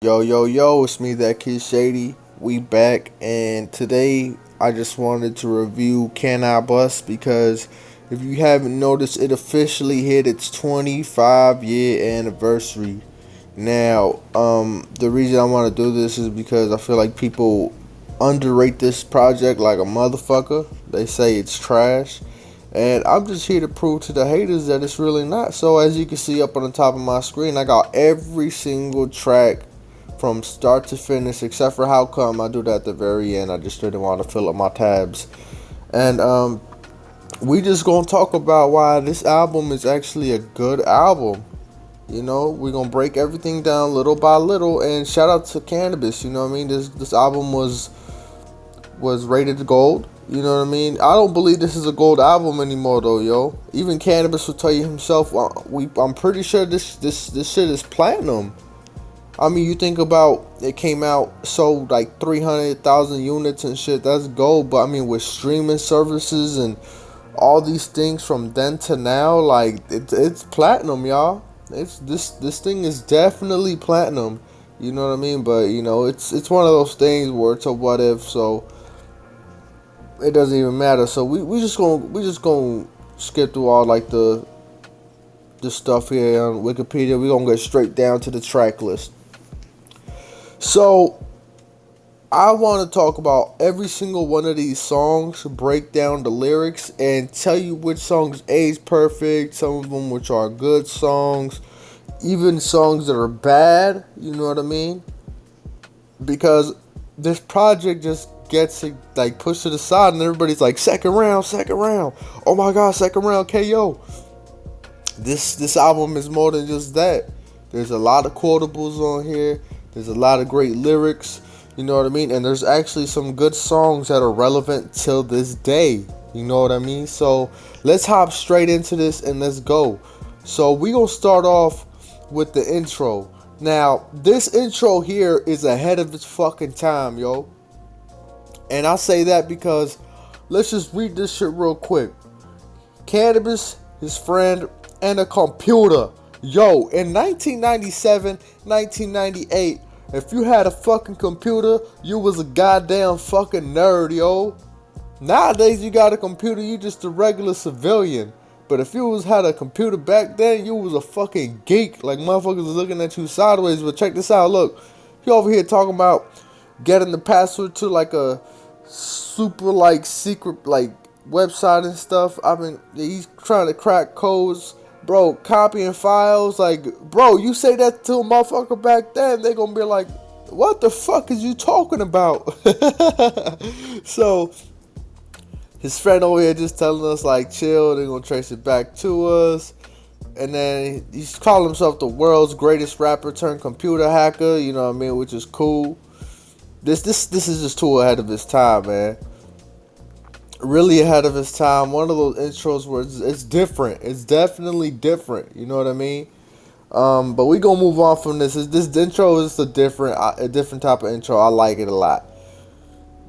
Yo, yo, yo, it's me, that kid Shady. We back, and today I just wanted to review Can I Bust because if you haven't noticed, it officially hit its 25-year anniversary. Now, the reason I want to do this is because I feel like people underrate this project like a motherfucker. They say it's trash. And I'm just here to prove to the haters that it's really not. So as you can see up on the top of my screen, I got every single track from start to finish, except for How Come. I do that at the very end. I just didn't want to fill up my tabs. And we just gonna talk about why this album is actually a good album. We're gonna break everything down little by little. And shout out to Cannabis. You know what I mean? This album was rated gold. You know what I mean? I don't believe this is a gold album anymore though, yo. Even Cannabis will tell you himself. I'm pretty sure this shit is platinum. I mean, you think about it came out, sold like 300,000 units and shit. That's gold. But I mean, with streaming services and all these things from then to now, like it's platinum, y'all. It's this thing is definitely platinum. You know what I mean? But it's one of those things where it's a what if, so it doesn't even matter. So we just gonna skip through all like the stuff here on Wikipedia. We gonna get straight down to the track list. So I want to talk about every single one of these songs, break down the lyrics, and tell you which songs age perfect, some of them which are good songs, even songs that are bad, you know what I mean? Because this project just gets like pushed to the side and everybody's like, second round, second round. Oh my god, second round KO. This album is more than just that. There's a lot of quotables on here. There's a lot of great lyrics. You know what I mean? And there's actually some good songs that are relevant till this day. You know what I mean? So let's hop straight into this and let's go. So we gonna start off with the intro. Now, this intro here is ahead of its fucking time, yo. And I say that because let's just read this shit real quick. Cannabis, his friend, and a computer. Yo, in 1997, 1998, if you had a fucking computer, you was a goddamn fucking nerd, yo. Nowadays, you got a computer, you just a regular civilian. But if you had a computer back then, you was a fucking geek. Like, motherfuckers was looking at you sideways. But check this out, look. He over here talking about getting the password to like a super like secret like website and stuff. I mean, he's trying to crack codes, bro, copying files. Like, bro, you say that to a motherfucker back then, they gonna be like, what the fuck is you talking about? So his friend over here just telling us like, chill, they're gonna trace it back to us. And then he's calling himself the world's greatest rapper turned computer hacker, you know what I mean, which is cool. This is just too ahead of his time, man. Really ahead of his time. One of those intros where it's different. It's definitely different. You know what I mean? But we gonna move on from this. This intro is a different type of intro. I like it a lot.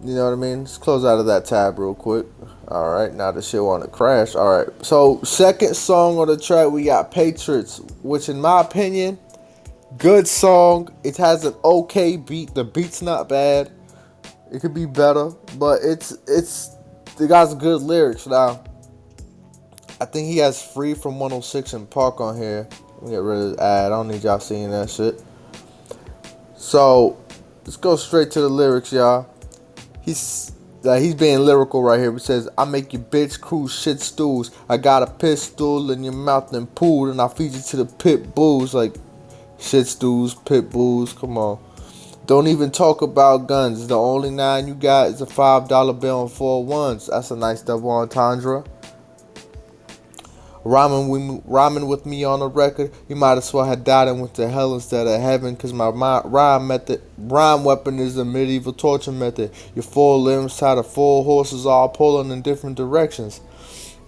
You know what I mean? Let's close out of that tab real quick. All right, now this shit want to crash. All right, so second song on the track we got Patriots, which in my opinion, good song. It has an okay beat. The beat's not bad. It could be better, but it got good lyrics. Now, I think he has Free from 106 and Park on here. Let me get rid of the ad. I don't need y'all seeing that shit. So let's go straight to the lyrics, y'all. He's being lyrical right here. He says, I make your bitch cruise shit stools. I got a pistol in your mouth and pool, and I feed you to the pit bulls. Like, shit stools, pit bulls, come on. Don't even talk about guns. The only nine you got is a $5 bill and 4 ones. That's a nice double entendre. Rhyming with me on the record. You might as well have died and went to hell instead of heaven. Cause my rhyme weapon is a medieval torture method. Your 4 limbs tied to 4 horses all pulling in different directions.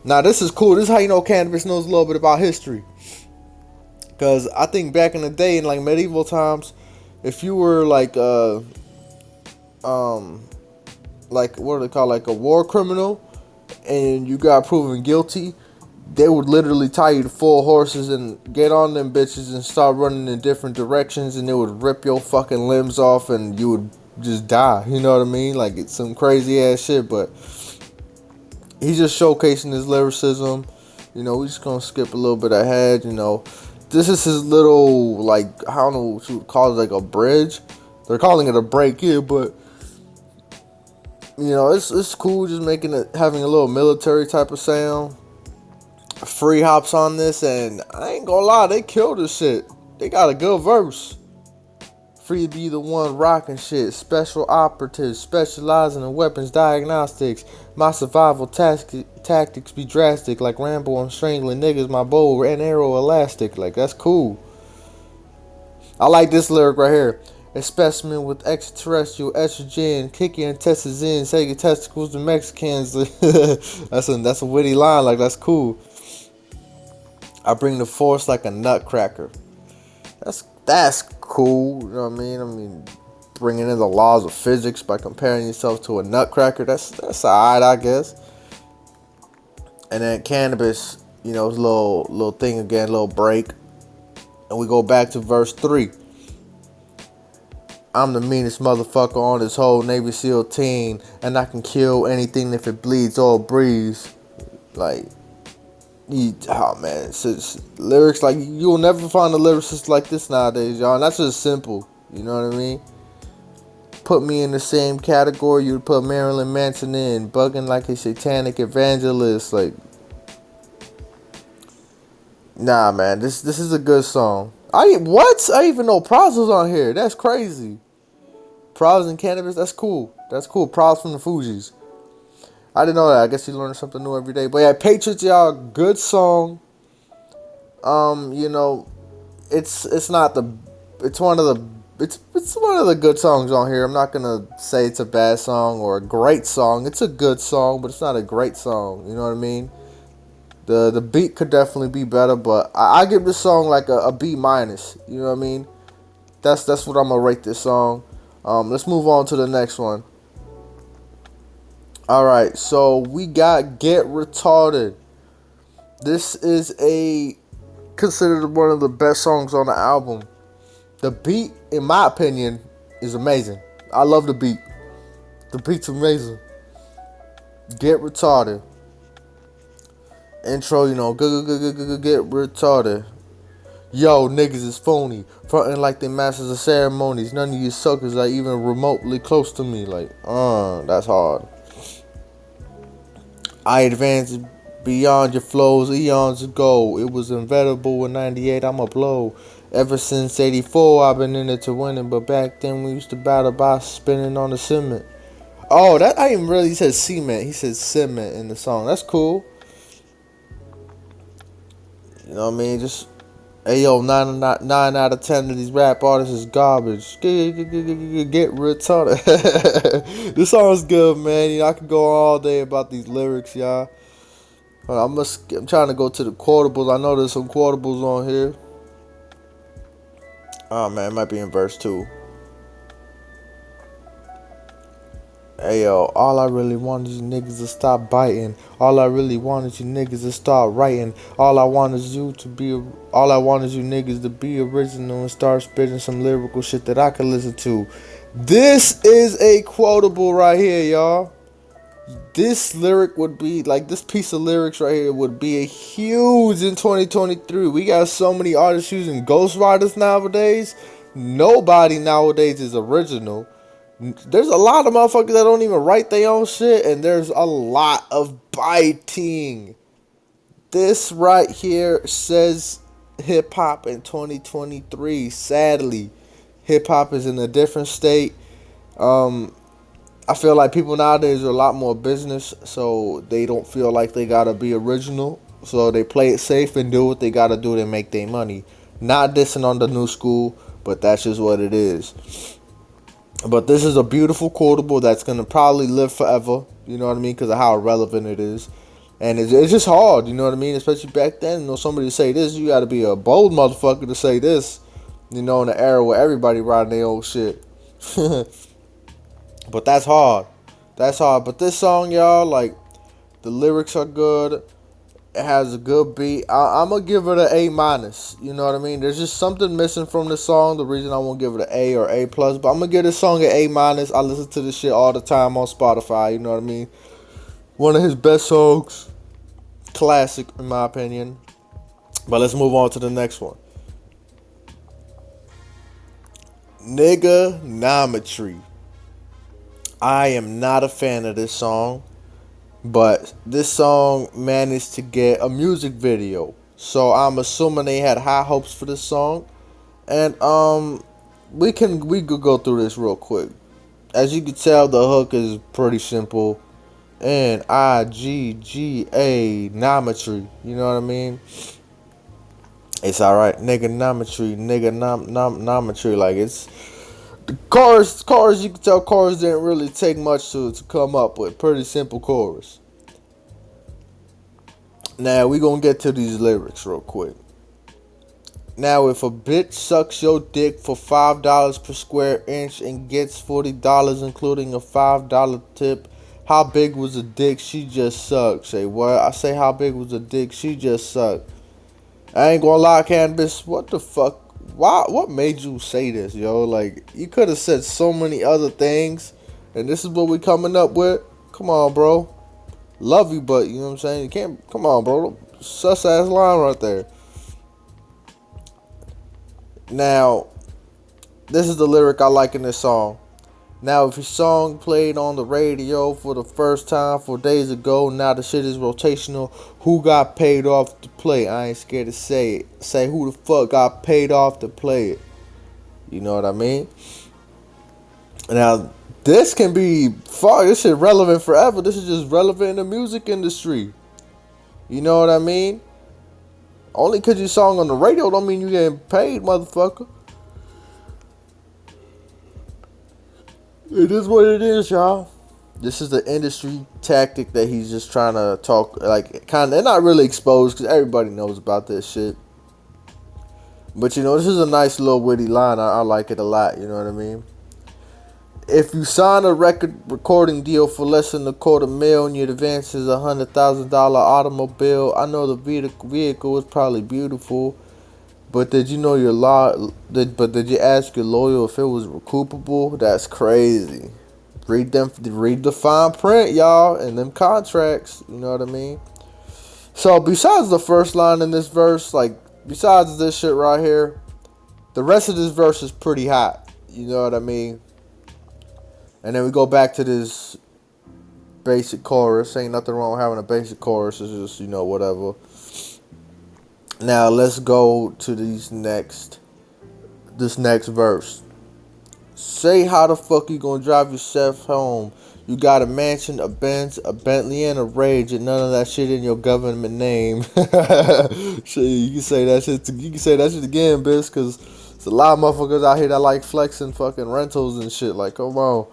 Now this is cool. This is how you know Cannabis knows a little bit about history. Cause I think back in the day in like medieval times, if you were like what do they call, like a war criminal, and you got proven guilty, they would literally tie you to 4 horses and get on them bitches and start running in different directions, and it would rip your fucking limbs off and you would just die. You know what I mean? Like, it's some crazy ass shit, but he's just showcasing his lyricism. You know, we just gonna skip a little bit ahead. You know, this is his little, like, I don't know what you would call it, like a bridge. They're calling it a break here, but you know, it's cool just making it, having a little military type of sound. Free hops on this, and I ain't gonna lie, they killed this shit. They got a good verse. Free to be the one rocking shit. Special operatives specializing in weapons diagnostics. My survival tactics be drastic, like Rambo. I'm strangling niggas. My bow and arrow elastic. Like, that's cool. I like this lyric right here. A specimen with extraterrestrial estrogen, kicking intestines in, taking testicles to Mexicans. That's a witty line. Like, that's cool. I bring the force like a nutcracker. That's cool. You know what I mean? I mean, bringing in the laws of physics by comparing yourself to a nutcracker. That's alright, I guess. And then cannabis, you know, little thing again, little break, and we go back to verse 3. I'm the meanest motherfucker on this whole Navy SEAL team, and I can kill anything if it bleeds or breathes. Like, oh man, it's just lyrics like you'll never find a lyricist like this nowadays, y'all. And that's just simple. You know what I mean? Put me in the same category you'd put Marilyn Manson in, bugging like a satanic evangelist. Like, nah, man, this is a good song. I even know Pros was on here. That's crazy. Pros and cannabis. That's cool. That's cool. Pros from the Fugees. I didn't know that. I guess you learn something new every day. But yeah, Patriots, y'all, good song. You know, it's not the, it's one of the, it's one of the good songs on here. I'm not gonna say it's a bad song or a great song. It's a good song, but it's not a great song. You know what I mean? The beat could definitely be better, but I give this song like a B minus. You know what I mean? That's what I'm gonna rate this song. Let's move on to the next one. Alright, so we got Get Retarded. This is considered one of the best songs on the album. The beat, in my opinion, is amazing. I love the beat. The beat's amazing. Get Retarded. Intro, you know, get retarded. Yo, niggas is phony. Frontin' like they masters of ceremonies. None of you suckers are even remotely close to me. Like, that's hard. I advanced beyond your flows eons ago. It was inevitable in 98, I'ma blow. Ever since 84, I've been in it to win it. But back then, we used to battle by spinning on the cement. Oh, that I didn't really, he said cement. He said cement in the song. That's cool. You know what I mean? Just, hey, yo, 9 out of 10 of these rap artists is garbage. Get retarded. This song's good, man. You know, I can go all day about these lyrics, y'all. I'm trying to go to the quotables. I know there's some quotables on here. Oh, man, it might be in verse 2. Hey yo, all I really want is you niggas to stop biting. All I really want is you niggas to start writing. All I want is you niggas to be original and start spitting some lyrical shit that I can listen to. This is a quotable right here, y'all. This lyric would be, like, this piece of lyrics right here would be a huge in 2023. We got so many artists using ghostwriters nowadays. Nobody nowadays is original. There's a lot of motherfuckers that don't even write their own shit, and there's a lot of biting. This right here says hip hop in 2023. Sadly, hip hop is in a different state. I feel like people nowadays are a lot more business, so they don't feel like they gotta be original. So they play it safe and do what they gotta do to make their money. Not dissing on the new school, but that's just what it is. But this is a beautiful quotable that's going to probably live forever, you know what I mean, because of how relevant it is. And it's just hard, you know what I mean, especially back then. You know, somebody to say this, you got to be a bold motherfucker to say this, you know, in the era where everybody riding their old shit. But that's hard. That's hard. But this song, y'all, like, the lyrics are good. It has a good beat. I'm gonna give it an A minus. You know what I mean? There's just something missing from the song. The reason I won't give it an A or A plus, but I'm gonna give this song an A minus. I listen to this shit all the time on Spotify. You know what I mean? One of his best songs, classic in my opinion. But let's move on to the next one. Nigga I am not a fan of this song, but this song managed to get a music video. So I'm assuming they had high hopes for this song. And we could go through this real quick. As you can tell, the hook is pretty simple. Nigga nometry. You know what I mean? It's alright. Nigga nometry. Nigga nometry. Like it's the chorus, you can tell chorus didn't really take much to come up with. Pretty simple chorus. Now we gonna get to these lyrics real quick. Now if a bitch sucks your dick for $5 per square inch and gets $40 including a $5 tip, how big was the dick she just sucked? Say what? I say how big was the dick she just sucked. I ain't gonna lie, Canvas. What the fuck? Why? What made you say this, yo? Like you could have said so many other things, and this is what we coming up with. Come on, bro. Love you, but you know what I'm saying. You can't. Come on, bro. Sus ass line right there. Now, this is the lyric I like in this song. Now, if your song played on the radio for the first time 4 days ago, now the shit is rotational. Who got paid off to play? I ain't scared to say it. Say who the fuck got paid off to play it. You know what I mean? Now, this can be far. This shit relevant forever. This is just relevant in the music industry. You know what I mean? Only cause you song on the radio don't mean you getting paid, motherfucker. It is what it is, y'all. This is the industry tactic that he's just trying to talk, like, kind of, they're not really exposed because everybody knows about this shit. But, you know, this is a nice little witty line. I like it a lot, you know what I mean? If you sign a recording deal for less than $250,000 and your advance is $100,000 automobile, I know the vehicle is probably beautiful, but did you know your But did you ask your lawyer if it was recoupable? That's crazy. Read the fine print, y'all, and them contracts. You know what I mean? So besides the first line in this verse, like besides this shit right here, the rest of this verse is pretty hot. You know what I mean? And then we go back to this basic chorus. Ain't nothing wrong with having a basic chorus. It's just, you know, whatever. Now let's go to this next verse. Say how the fuck you gonna drive yourself home? You got a mansion, a Benz, a Bentley, and a Rage, and none of that shit in your government name. Shit, you can say that shit. You can say that shit again, bitch, because there's a lot of motherfuckers out here that like flexing fucking rentals and shit. Like, come on.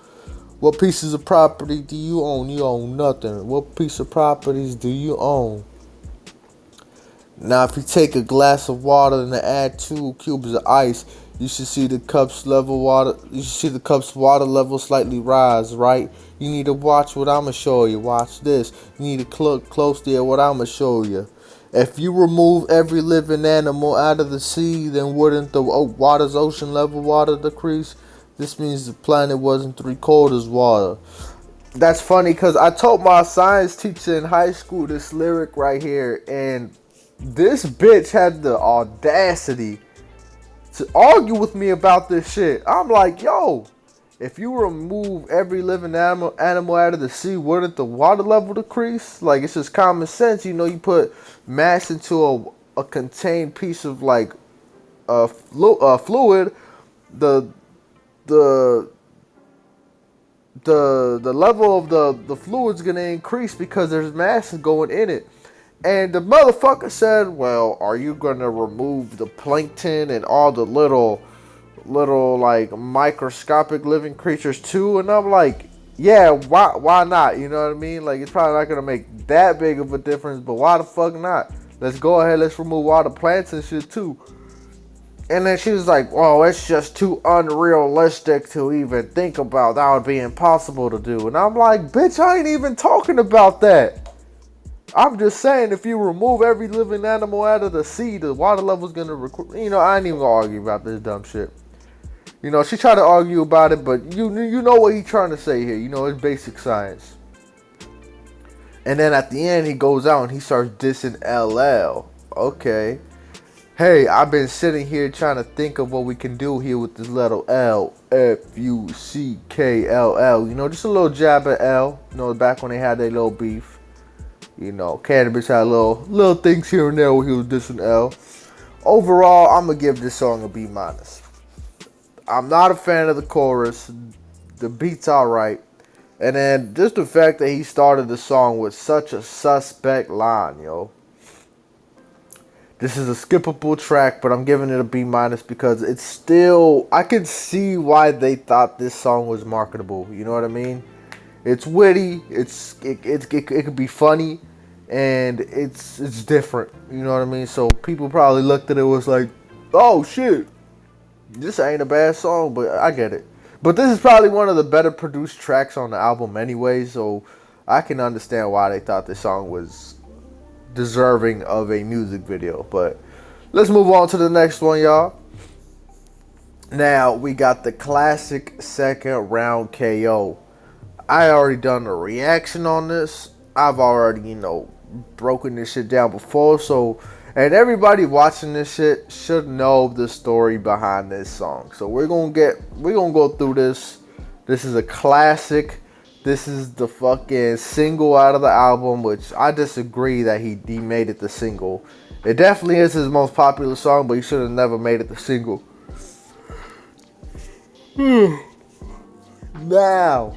What pieces of property do you own? You own nothing. What piece of properties do you own? Now, if you take a glass of water and add 2 cubes of ice, you should see the cup's water level slightly rise, right? You need to watch what I'ma show you. Watch this. You need to look closely at what I'ma show you. If you remove every living animal out of the sea, then wouldn't the water's ocean level water decrease? This means the planet wasn't 3/4 water. That's funny because I told my science teacher in high school this lyric right here, and this bitch had the audacity to argue with me about this shit. I'm like, yo, if you remove every living animal out of the sea, wouldn't the water level decrease? Like, it's just common sense. You know, you put mass into a contained piece of like fluid, the level of the fluid's gonna increase because there's mass going in it. And the motherfucker said, well, are you gonna remove the plankton and all the little like microscopic living creatures too? And I'm like, yeah, why not? You know what I mean? Like, it's probably not gonna make that big of a difference, but why the fuck not? Let's go ahead, let's remove all the plants and shit too. And then she was like, well, it's just too unrealistic to even think about. That would be impossible to do. And I'm like, bitch, I ain't even talking about that. I'm just saying, if you remove every living animal out of the sea, the water level's gonna I ain't even gonna argue about this dumb shit. She tried to argue about it, but you know what he's trying to say here. It's basic science. And then at the end, he goes out and he starts dissing LL. Okay. Hey, I've been sitting here trying to think of what we can do here with this little L, Fuckll. Just a little jab at L. Back when they had their little beef. Cannabis had little things here and there where he was dissing L. Overall, I'm gonna give this song a B-. I'm not a fan of the chorus. The beat's alright. And then just the fact that he started the song with such a suspect line, yo. This is a skippable track, but I'm giving it a B- because it's still, I can see why they thought this song was marketable. You know what I mean? It's witty, it could be funny, and it's different. You know what I mean? So people probably looked at it and was like, oh shit, this ain't a bad song, but I get it. But this is probably one of the better produced tracks on the album anyway, so I can understand why they thought this song was deserving of a music video. But let's move on to the next one, y'all. Now we got the classic second round KO. I already done a reaction on this. I've already, broken this shit down before, and everybody watching this shit should know the story behind this song. So we're gonna go through this. This is a classic. This is the fucking single out of the album, which I disagree that he made it the single. It definitely is his most popular song, but he should have never made it the single. Now,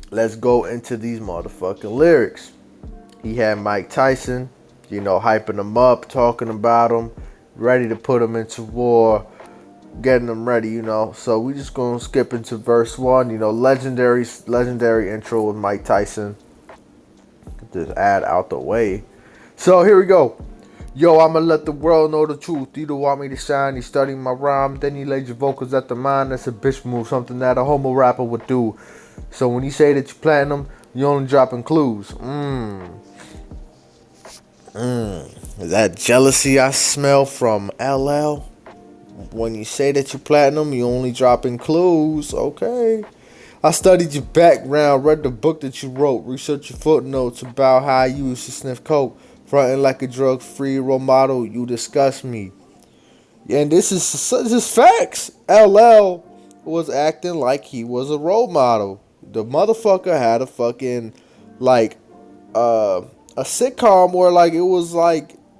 let's go into these motherfucking lyrics. He had Mike Tyson, hyping him up, talking about him, ready to put him into war, getting them ready, So we just gonna skip into verse 1. Legendary intro with Mike Tyson. Get this ad out the way. So here we go. Yo, I'ma let the world know the truth. You don't want me to shine. You study my rhyme, then you laid your vocals at the mine. That's a bitch move, something that a homo rapper would do. So when you say that you platinum, you only dropping clues. Is that jealousy I smell from LL? When you say that you platinum, you only dropping clues. Okay. I studied your background, read the book that you wrote, researched your footnotes about how you used to sniff coke, fronting like a drug-free role model. You disgust me. And this is facts. LL was acting like he was a role model. The motherfucker had a fucking a sitcom where it was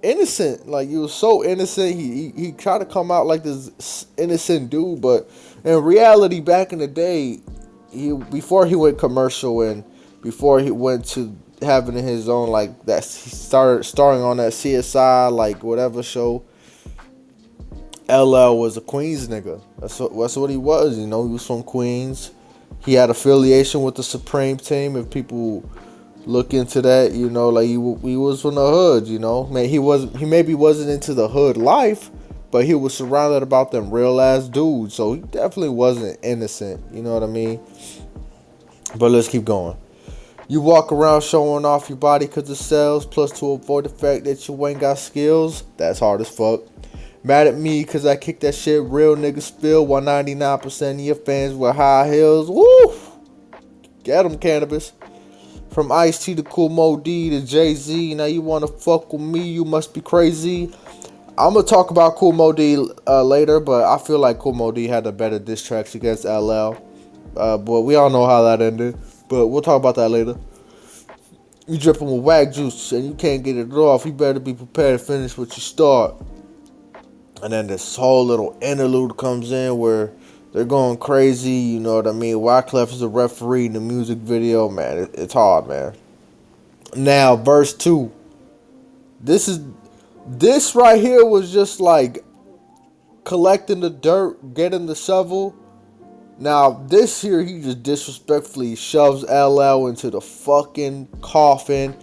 innocent. He was so innocent. He tried to come out like this innocent dude, but in reality, back in the day, before he went commercial and before he went to having his own that, he started starring on that CSI whatever show. LL was a Queens nigga. That's what he was. He was from Queens. He had affiliation with the Supreme Team. If people look into that, he was from the hood. He maybe wasn't into the hood life, but he was surrounded about them real ass dudes. So he definitely wasn't innocent. You know what I mean? But let's keep going. You walk around showing off your body because it sells, plus to avoid the fact that you ain't got skills. That's hard as fuck. Mad at me because I kick that shit real niggas spill, while 99% of your fans wear high heels. Woo! Get them, Cannabis. From Ice-T to Kool Moe Dee to Jay-Z. Now you want to fuck with me, you must be crazy. I'm going to talk about Kool Moe Dee later, but I feel like Kool Moe Dee had the better diss tracks against LL. But we all know how that ended. But we'll talk about that later. You dripping with whack juice and you can't get it off. You better be prepared to finish what you start. And then this whole little interlude comes in where they're going crazy. You know what I mean? Wyclef is the referee in the music video. Man, it's hard, man. Now, verse 2. This right here was just collecting the dirt, getting the shovel. Now, this here, he just disrespectfully shoves LL into the fucking coffin,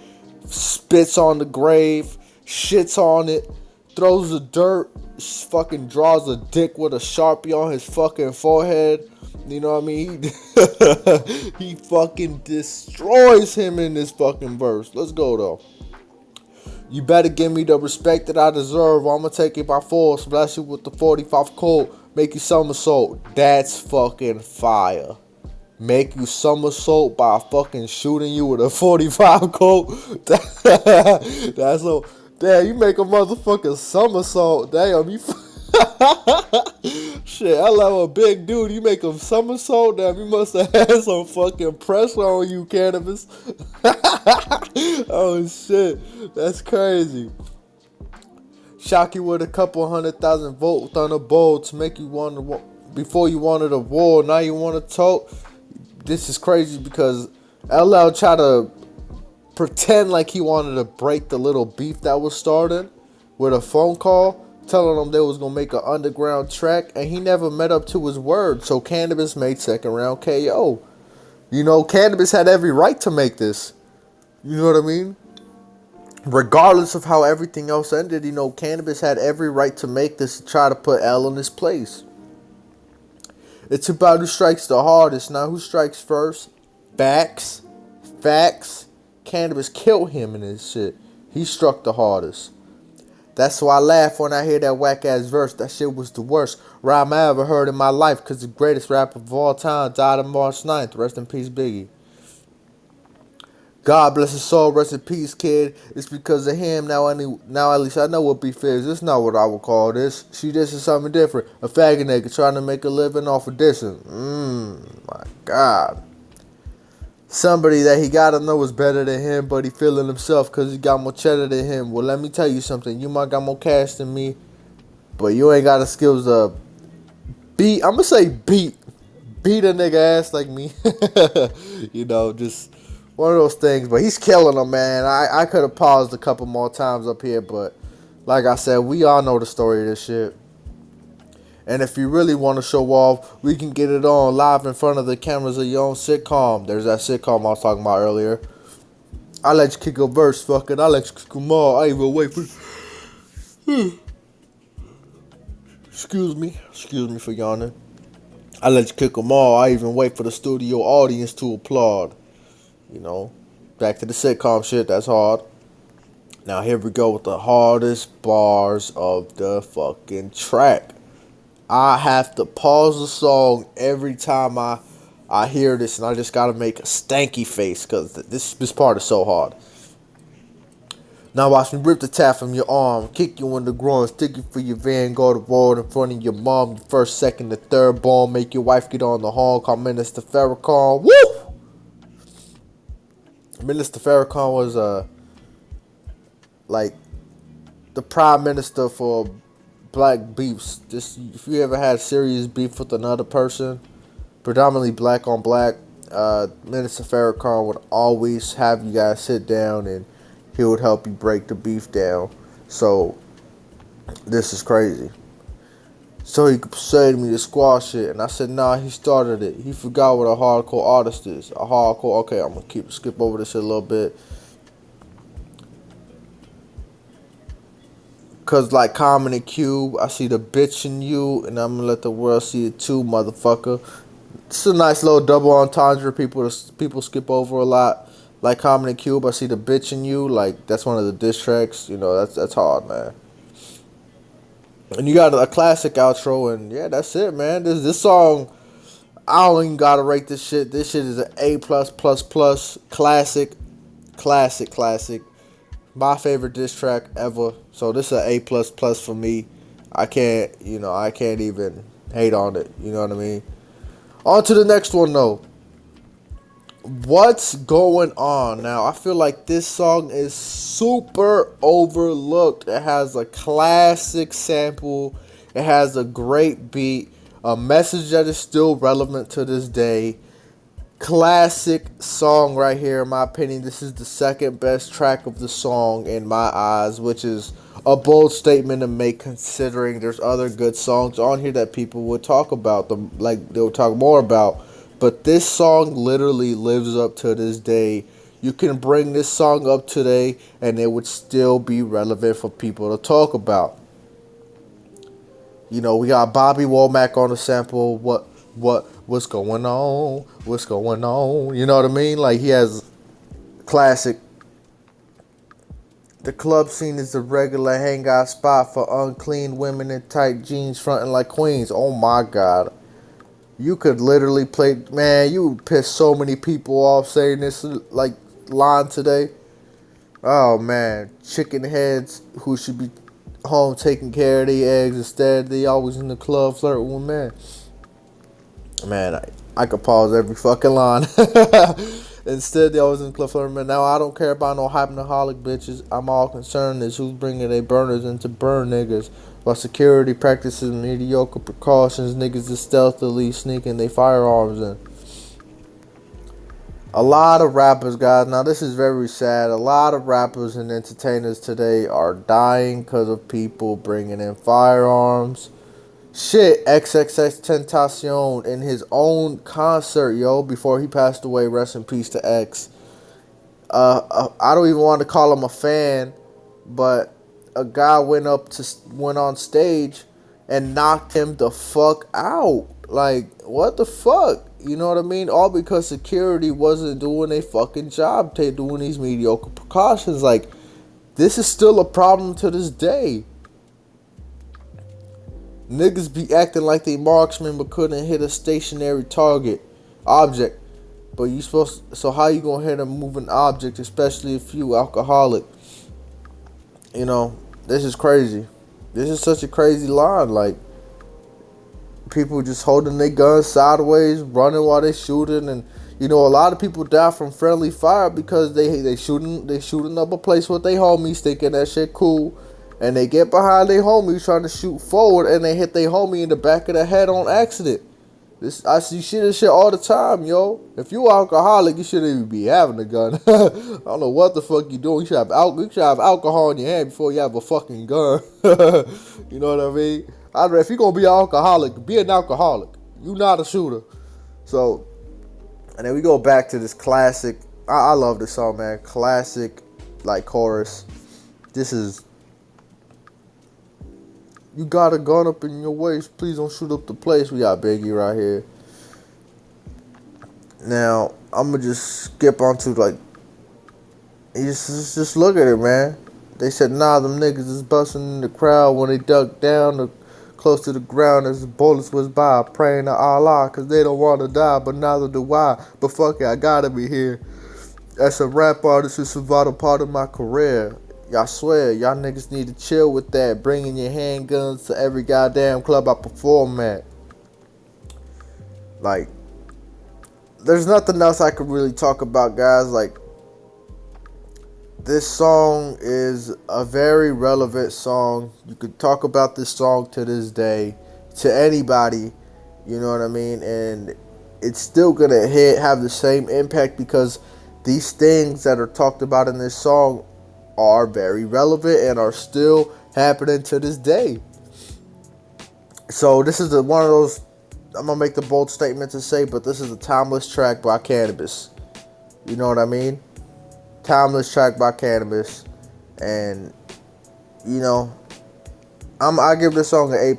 spits on the grave, shits on it, throws the dirt, fucking draws a dick with a Sharpie on his fucking forehead. You know what I mean? He fucking destroys him in this fucking verse. Let's go though. You better give me the respect that I deserve, or I'm gonna take it by force. Bless you with the 45 Colt. Make you somersault. That's fucking fire. Make you somersault by fucking shooting you with a 45 Colt. That's so. Damn, you make a motherfucking somersault. Damn, you. Shit, I love a big dude. You make him somersault. Damn, you must have had some fucking pressure on you, Cannabis. Oh shit, that's crazy. Shock you with a couple 100,000 volt thunderbolts. Make you want to before you wanted a war. Now you want to talk. This is crazy because LL tried to pretend like he wanted to break the little beef that was started with a phone call telling them they was gonna make an underground track, and he never met up to his word. So Cannabis made second round KO. You know, Cannabis had every right to make this. You know what I mean? Regardless of how everything else ended, you know, Cannabis had every right to make this to try to put L in his place. It's about who strikes the hardest, not who strikes first. Facts. Facts. Cannabis killed him in his shit. He struck the hardest. That's why I laugh when I hear that whack ass verse. That shit was the worst rhyme I ever heard in my life, cause the greatest rapper of all time died on March 9th. Rest in peace, Biggie. God bless his soul, rest in peace, kid. It's because of him now. Now at least I know what beef is. It's not what I would call this. She this is something different. A faggot nigga trying to make a living off of dissing. My God. Somebody that he gotta know is better than him, but he feeling himself because he got more cheddar than him. Well, let me tell you something. You might got more cash than me, but you ain't got the skills to beat. I'm gonna say beat a nigga ass like me. You know, just one of those things. But he's killing them, man. I could have paused a couple more times up here, but like I said, we all know the story of this shit. And if you really want to show off, we can get it on live in front of the cameras of your own sitcom. There's that sitcom I was talking about earlier. I let you kick a verse, fuck it. I let you kick them all. I even wait for. Excuse me for yawning. I let you kick them all. I even wait for the studio audience to applaud. You know, back to the sitcom shit. That's hard. Now here we go with the hardest bars of the fucking track. I have to pause the song every time I hear this, and I just gotta make a stanky face because this part is so hard. Now watch me rip the tap from your arm, kick you in the groin, stick you for your Vanguard award in front of your mom, your first, second, the third ball, make your wife get on the horn, call Minister Farrakhan. Woo! Minister Farrakhan was like the prime minister for black beefs. Just if you ever had serious beef with another person, predominantly black on black, Minister Farrakhan would always have you guys sit down and he would help you break the beef down. So this is crazy. So he persuaded me to squash it, and I said, nah, he started it. He forgot what a hardcore artist is. A hardcore, okay, I'm gonna skip over this a little bit. Cause like Common and Cube, I see the bitch in you, and I'm gonna let the world see it too, motherfucker. It's a nice little double entendre. People skip over a lot. Like Common and Cube, I see the bitch in you. Like that's one of the diss tracks. You know, that's hard, man. And you got a classic outro, and yeah, that's it, man. This song, I don't even gotta rate this shit. This shit is an A plus classic, classic. My favorite diss track ever. So this is an A plus for me. I can't even hate on it. You know what I mean? On to the next one though. What's going on now? I feel like this song is super overlooked. It has a classic sample. It has a great beat. A message that is still relevant to this day. Classic song right here, in my opinion. This is the second best track of the song in my eyes, which is a bold statement to make considering there's other good songs on here that people would talk about, they'll talk more about. But this song literally lives up to this day. You can bring this song up today and it would still be relevant for people to talk about. You know, we got Bobby Womack on the sample. What What's going on? What's going on? You know what I mean? Like, he has classic. The club scene is the regular hangout spot for unclean women in tight jeans fronting like queens. Oh my god. You could literally play, man, you would piss so many people off saying this like line today. Oh man, chicken heads who should be home taking care of their eggs instead they always in the club flirting with men. Man, I could pause every fucking line. Instead, they always in the club flirting with men. Now I don't care about no hypnoholic bitches. I'm all concerned is who's bringing their burners in to burn niggas. While security practices mediocre precautions, niggas is stealthily sneaking their firearms in. A lot of rappers, guys, now this is very sad. A lot of rappers and entertainers today are dying because of people bringing in firearms. Shit, XXX Tentacion in his own concert, yo, before he passed away, rest in peace to X. I don't even want to call him a fan, but a guy went on stage and knocked him the fuck out. Like, what the fuck? You know what I mean? All because security wasn't doing a fucking job. They doing these mediocre precautions. Like, this is still a problem to this day. Niggas be acting like they marksmen but couldn't hit a stationary object. But you so how you gonna hit a moving object, especially if you alcoholic? You know, this is crazy. This is such a crazy line. Like, people just holding their guns sideways, running while they shooting, and you know, a lot of people die from friendly fire because they shooting up a place with their homies, thinking that shit cool, and they get behind their homies trying to shoot forward, and they hit their homie in the back of the head on accident. I see shit all the time, yo. If you alcoholic, you shouldn't even be having a gun. I don't know what the fuck you doing. You should have alcohol in your hand before you have a fucking gun. You know what I mean? If you're gonna be an alcoholic, be an alcoholic. You not a shooter. So, and then we go back to this classic. I love this song, man. Classic, like, chorus. This is. You got a gun up in your waist. Please don't shoot up the place. We got Biggie right here. Now, I'm going to just skip on to, like, just look at it, man. They said, nah, them niggas is busting in the crowd when they ducked down close to the ground as the bullets was by. Praying to Allah because they don't want to die, but neither do I. But fuck it, I got to be here. As a rap artist, it's a vital part of my career. Y'all swear, y'all niggas need to chill with that. Bringing your handguns to every goddamn club I perform at. Like, there's nothing else I could really talk about, guys. Like, this song is a very relevant song. You could talk about this song to this day, to anybody. You know what I mean? And it's still gonna have the same impact because these things that are talked about in this song are very relevant and are still happening to this day. So this is one of those, I'm gonna make the bold statement to say, but this is a timeless track by Canibus. You know what I mean? Timeless track by Canibus. And you know, I give this song an A+.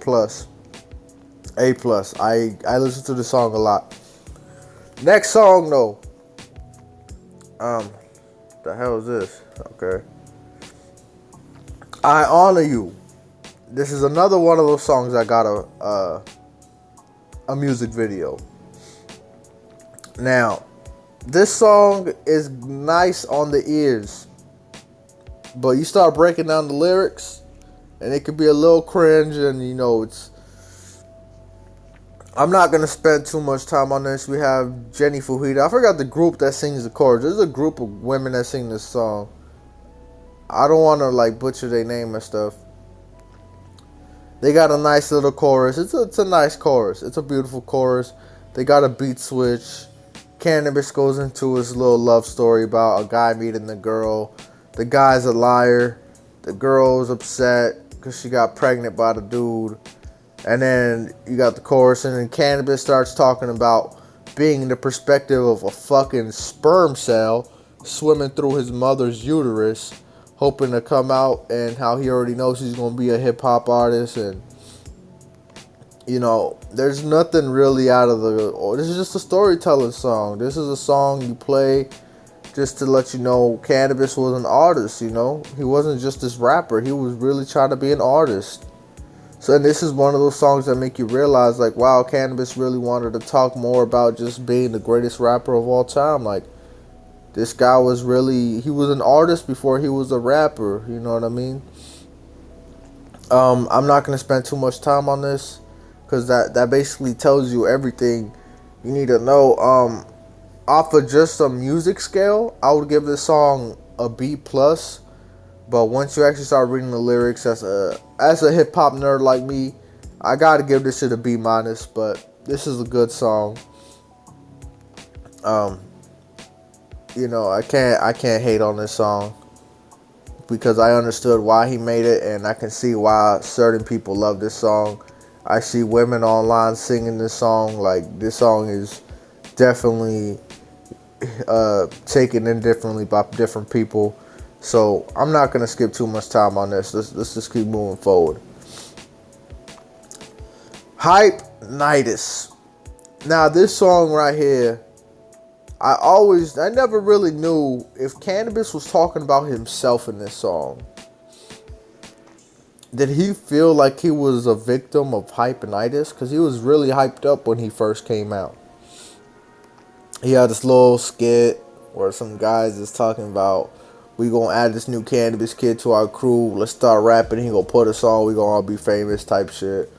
A+. I listen to the song a lot. Next song though. The hell is this? Okay. I Honor You. This is another one of those songs that got a music video. Now, this song is nice on the ears, but you start breaking down the lyrics, and it could be a little cringe, and you know, I'm not gonna spend too much time on this. We have Jenny Fujita. I forgot the group that sings the chorus. There's a group of women that sing this song. I don't want to like butcher their name and stuff. They got a nice little chorus. It's a nice chorus. It's a beautiful chorus. They got a beat switch. Canibus goes into his little love story about a guy meeting the girl. The guy's a liar. The girl's upset because she got pregnant by the dude. And then you got the chorus, and then Canibus starts talking about being in the perspective of a fucking sperm cell swimming through his mother's uterus, hoping to come out, and how he already knows he's going to be a hip-hop artist. And There's nothing really out of the. Oh, this is just a storytelling song. This is a song you play just to let you know Cannabis was an artist. He wasn't just this rapper. He was really trying to be an artist. So, and this is one of those songs that make you realize, like, wow, Cannabis really wanted to talk more about just being the greatest rapper of all time. Like, this guy was he was an artist before he was a rapper. You know what I mean? I'm not gonna spend too much time on this because that basically tells you everything you need to know. Off of just a music scale, I would give this song a B plus. But once you actually start reading the lyrics, as a hip hop nerd like me, I gotta give this shit a B minus. But this is a good song. Um, I can't hate on this song because I understood why he made it, and I can see why certain people love this song. I see women online singing this song. Like, this song is definitely taken in differently by different people. So I'm not gonna skip too much time on this. Let's just keep moving forward. Hype Nitus. Now this song right here, I never really knew if Cannabis was talking about himself in this song. Did he feel like he was a victim of hypenitis? Because he was really hyped up when he first came out. He had this little skit where some guys is talking about, we gonna add this new Cannabis kid to our crew. Let's start rapping. He gonna put us on. We gonna all be famous type shit.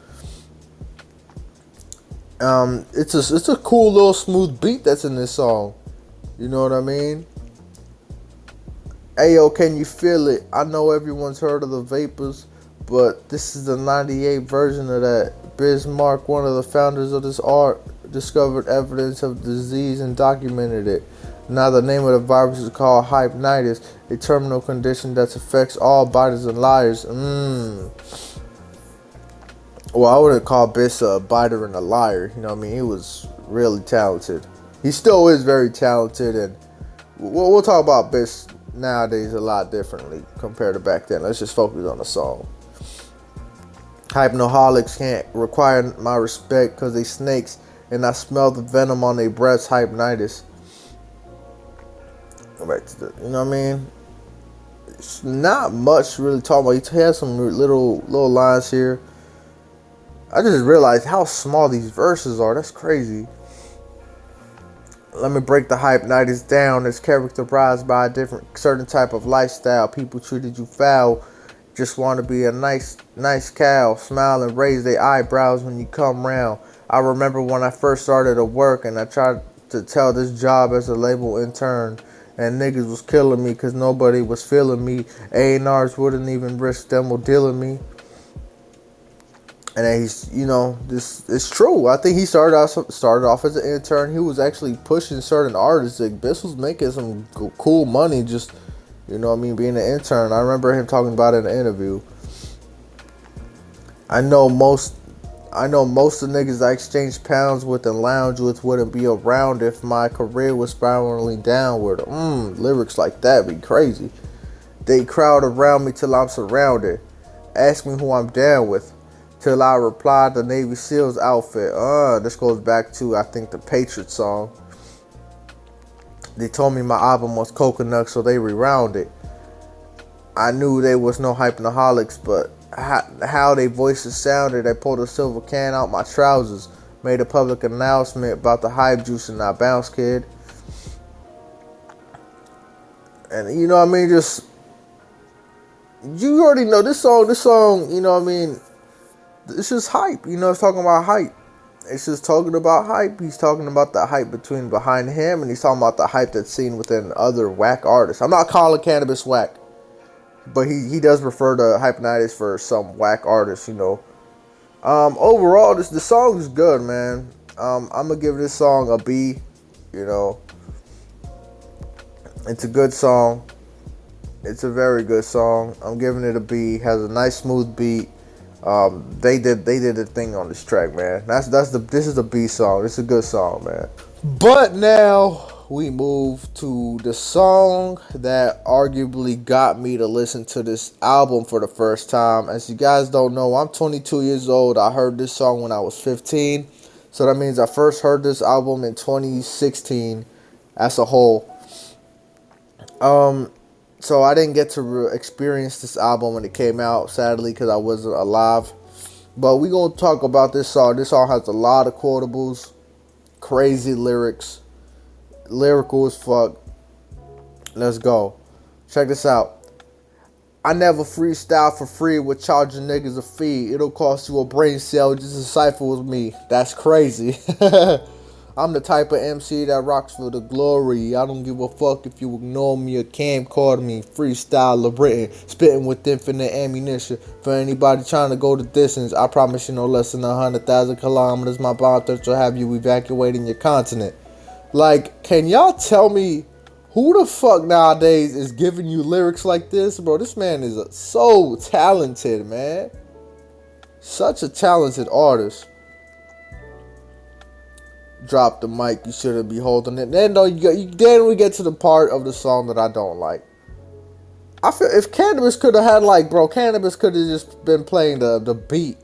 It's a cool little smooth beat that's in this song. You know what I mean? Ayo, can you feel it? I know everyone's heard of the Vapors, but this is the '98 version of that. Bismarck, one of the founders of this art, discovered evidence of disease and documented it. Now the name of the virus is called hypenitis, a terminal condition that affects all biters and liars. Well, I wouldn't call Biss a biter and a liar. You know what I mean? He was really talented. He still is very talented, and we'll talk about Biss nowadays a lot differently compared to back then. Let's just focus on the song. Hypnoholics can't require my respect because they snakes, and I smell the venom on their breaths. Hypenitis. Go back to you know what I mean? It's not much really talking about. He has some little lines here. I just realized how small these verses are. That's crazy. Let me break the hypenitis down. It's characterized by a different, certain type of lifestyle. People treated you foul. Just want to be a nice cow. Smile and raise their eyebrows when you come round. I remember when I first started to work and I tried to tell this job as a label intern. And niggas was killing me because nobody was feeling me. A&Rs wouldn't even risk them or dealing me. And he's, this it's true. I think he started off as an intern. He was actually pushing certain artists. Like, Biss was making some cool money just, being an intern. I remember him talking about it in an interview. I know most of the niggas I exchanged pounds with and lounge with wouldn't be around if my career was spiraling downward. Lyrics like that be crazy. They crowd around me till I'm surrounded. Ask me who I'm down with. Till I replied the Navy SEALs outfit. This goes back to, I think, the Patriot song. They told me my album was Coconut, so they rewound it. I knew there was no hypnoholics, but how they voices sounded, they pulled a silver can out my trousers, made a public announcement about the hype juice and I bounce kid. And just, you already know this song, it's just hype. It's talking about hype. It's just talking about hype. He's talking about the hype behind him, and he's talking about the hype that's seen within other whack artists. I'm not calling Cannabis whack, but he does refer to hypenitis for some whack artists, Overall, the song is good, man. I'm gonna give this song a B. It's a good song. It's a very good song. I'm giving it a B. It has a nice smooth beat. They did the thing on this track, man. This is a B song. It's a good song, man. But now we move to the song that arguably got me to listen to this album for the first time. As you guys don't know, I'm 22 years old. I heard this song when I was 15. So that means I first heard this album in 2016 as a whole. So I didn't get to experience this album when it came out, sadly, because I wasn't alive. But we gonna talk about this song. This song has a lot of quotables, crazy lyrics, lyrical as fuck. Let's go. Check this out. I never freestyle for free with charging niggas a fee. It'll cost you a brain cell just to cipher with me. That's crazy. I'm the type of MC that rocks for the glory. I don't give a fuck if you ignore me or camcorder me. Freestyle Britain, spitting with infinite ammunition. For anybody trying to go the distance, I promise you no less than 100,000 kilometers. My bomb threats will have you evacuating your continent. Like, can y'all tell me who the fuck nowadays is giving you lyrics like this? Bro, this man is so talented, man. Such a talented artist. Drop the mic, you shouldn't be holding it. Then we get to the part of the song that I don't like. I feel if Cannabis could have had Cannabis could have just been playing the beat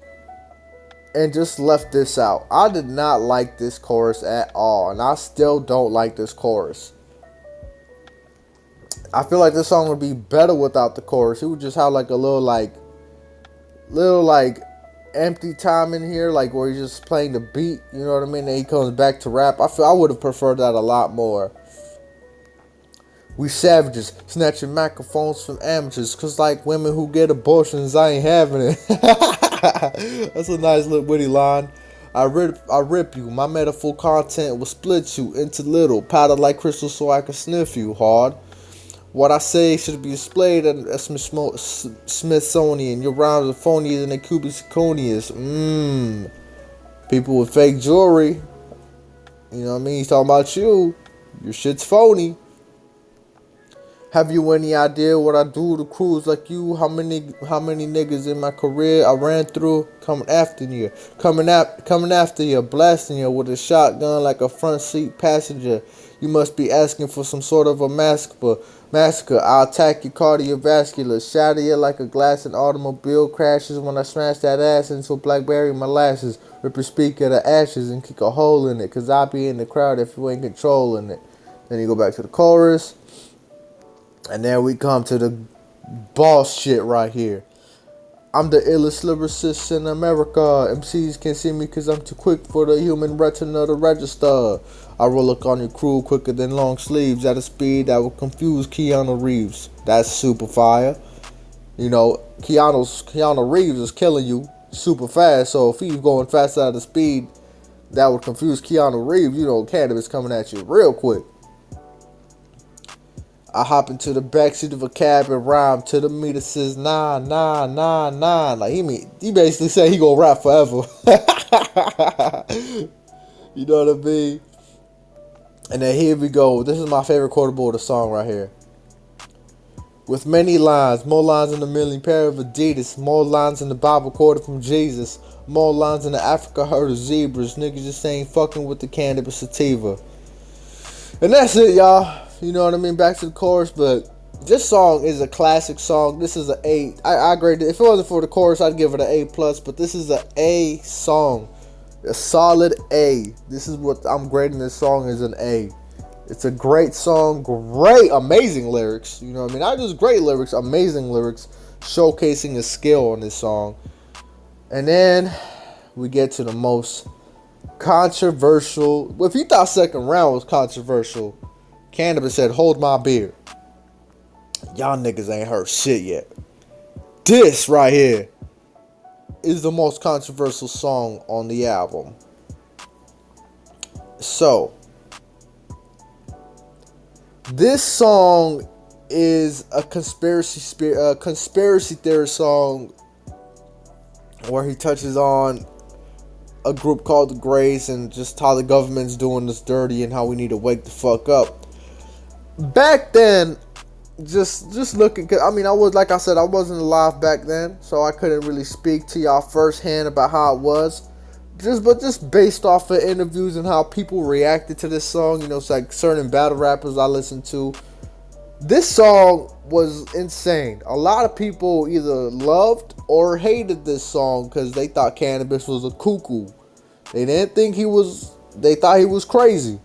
and just left this out. I did not like this chorus at all, and I still don't like this chorus. I feel like this song would be better without the chorus. He would just have like a little empty time in here, like where he's just playing the beat, you know what I mean? And he comes back to rap. I feel I would have preferred that a lot more. We savages, snatching microphones from amateurs, cause like women who get abortions, I ain't having it. That's a nice little witty line. I rip you. My metaphor content will split you into little, powder like crystal so I can sniff you hard. What I say should be displayed at Smithsonian. Your rhymes are phonier than a cubic zirconius. People with fake jewelry. You know what I mean? He's talking about you. Your shit's phony. Have you any idea what I do to crews like you? How many niggas in my career I ran through coming after you, coming after you, blasting you with a shotgun like a front seat passenger. You must be asking for some sort of a massacre. I'll attack your cardiovascular, shatter you like a glass in automobile crashes when I smash that ass into a Blackberry molasses. Rip your speaker to ashes and kick a hole in it, cause I'll be in the crowd if you ain't controlling it. Then you go back to the chorus. And then we come to the boss shit right here. I'm the illest lyricist in America. MCs can't see me cause I'm too quick for the human retina to register. I roll up on your crew quicker than long sleeves at a speed that will confuse Keanu Reeves. That's super fire. You know, Keanu Reeves is killing you super fast. So if he's going fast at the speed that would confuse Keanu Reeves, you know, Cannabis coming at you real quick. I hop into the backseat of a cab and rhyme till the meter says 999. Like he basically said he gonna rap forever. You know what I mean? And then here we go. This is my favorite quotable of the song right here. With many lines, more lines than a million pair of Adidas, more lines in the Bible quoted from Jesus, more lines in the Africa herd of zebras. Niggas just ain't fucking with the cannabis sativa. And that's it, y'all. You know what I mean? Back to the chorus, but this song is a classic song. This is an A. I grade it. If it wasn't for the chorus, I'd give it an A+, but this is an A song. A solid A. This is what I'm grading this song as an A. It's a great song, amazing lyrics. You know what I mean? Not just great lyrics, amazing lyrics, showcasing his skill on this song. And then we get to the most controversial. If you thought second round was controversial, Cannabis said, hold my beer. Y'all niggas ain't heard shit yet. This right here is the most controversial song on the album. So, this song is a conspiracy theory song where he touches on a group called the Greys and just how the government's doing us dirty and how we need to wake the fuck up. Back then, just looking, cause I mean, I wasn't alive back then, so I couldn't really speak to y'all firsthand about how it was. just based off of interviews and how people reacted to this song, it's like certain battle rappers I listen to. This song was insane. A lot of people either loved or hated this song because they thought Cannabis was a cuckoo. They didn't think he was. They thought he was crazy.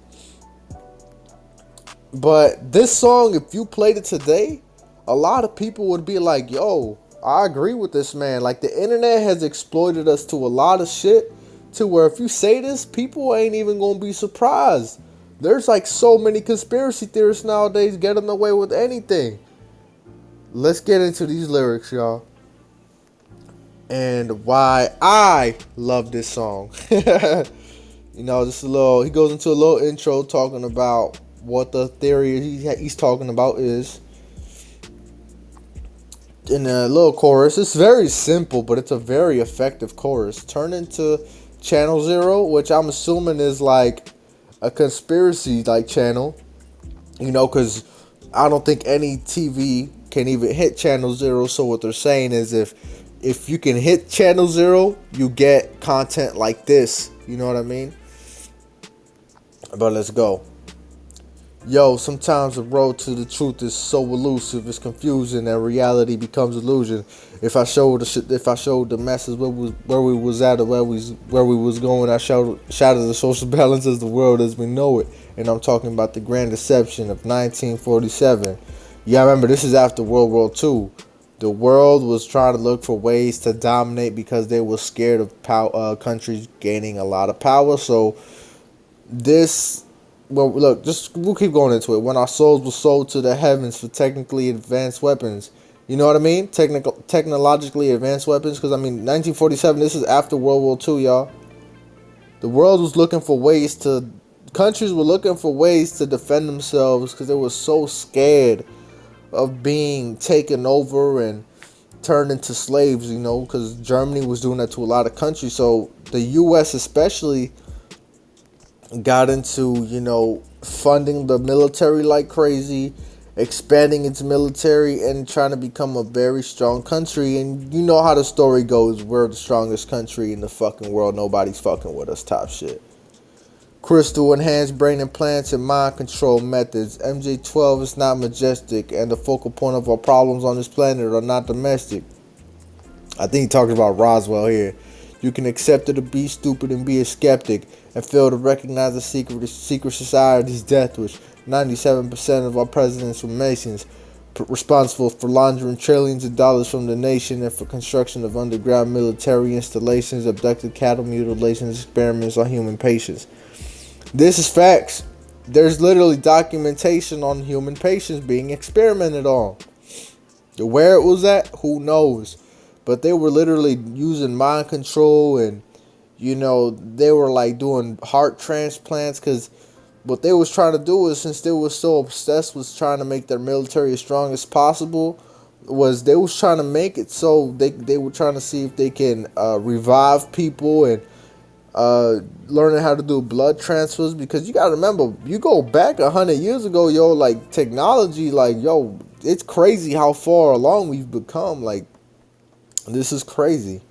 But this song, if you played it today, a lot of people would be like, yo, I agree with this man. Like, the internet has exploited us to a lot of shit to where if you say this, people ain't even gonna be surprised. There's like so many conspiracy theorists nowadays getting away with anything. Let's get into these lyrics, y'all. And why I love this song. Just a little, he goes into a little intro talking about what the theory he's talking about is. In a little chorus, it's very simple, but it's a very effective chorus. Turn into Channel Zero, which I'm assuming is like a conspiracy like channel, because I don't think any TV can even hit Channel Zero. So what they're saying is if you can hit Channel Zero, you get content like this. You know what I mean? But let's go. Yo, sometimes the road to the truth is so elusive, it's confusing, and reality becomes illusion. If I showed the masses where we was at or where we was going, I shattered the social balance as the world as we know it. And I'm talking about the grand deception of 1947. Yeah, remember this is after World War II. The world was trying to look for ways to dominate because they were scared of countries gaining a lot of power. So this. Well, look, we'll keep going into it. When our souls were sold to the heavens for technically advanced weapons. You know what I mean? Technologically advanced weapons. Because, 1947, this is after World War II, y'all. The world was looking for countries were looking for ways to defend themselves because they were so scared of being taken over and turned into slaves, because Germany was doing that to a lot of countries. So the U.S. especially got into, funding the military like crazy, expanding its military, and trying to become a very strong country. And you know how the story goes. We're the strongest country in the fucking world. Nobody's fucking with us top shit. Crystal enhanced brain implants and mind control methods. MJ12 is not majestic, and the focal point of our problems on this planet are not domestic. I think he talks about Roswell here. You can accept it or be stupid and be a skeptic and fail to recognize the secret society's death wish. 97% of our presidents were Masons, responsible for laundering trillions of dollars from the nation and for construction of underground military installations, abducted cattle mutilations, experiments on human patients. This is facts. There's literally documentation on human patients being experimented on. Where it was at, who knows? But they were literally using mind control and, they were like doing heart transplants because what they was trying to do is, since they were so obsessed with trying to make their military as strong as possible, was they was trying to make it so they were trying to see if they can revive people and learning how to do blood transfers. Because you got to remember, you go back 100 years ago, yo, like technology, like, yo, it's crazy how far along we've become. Like, this is crazy.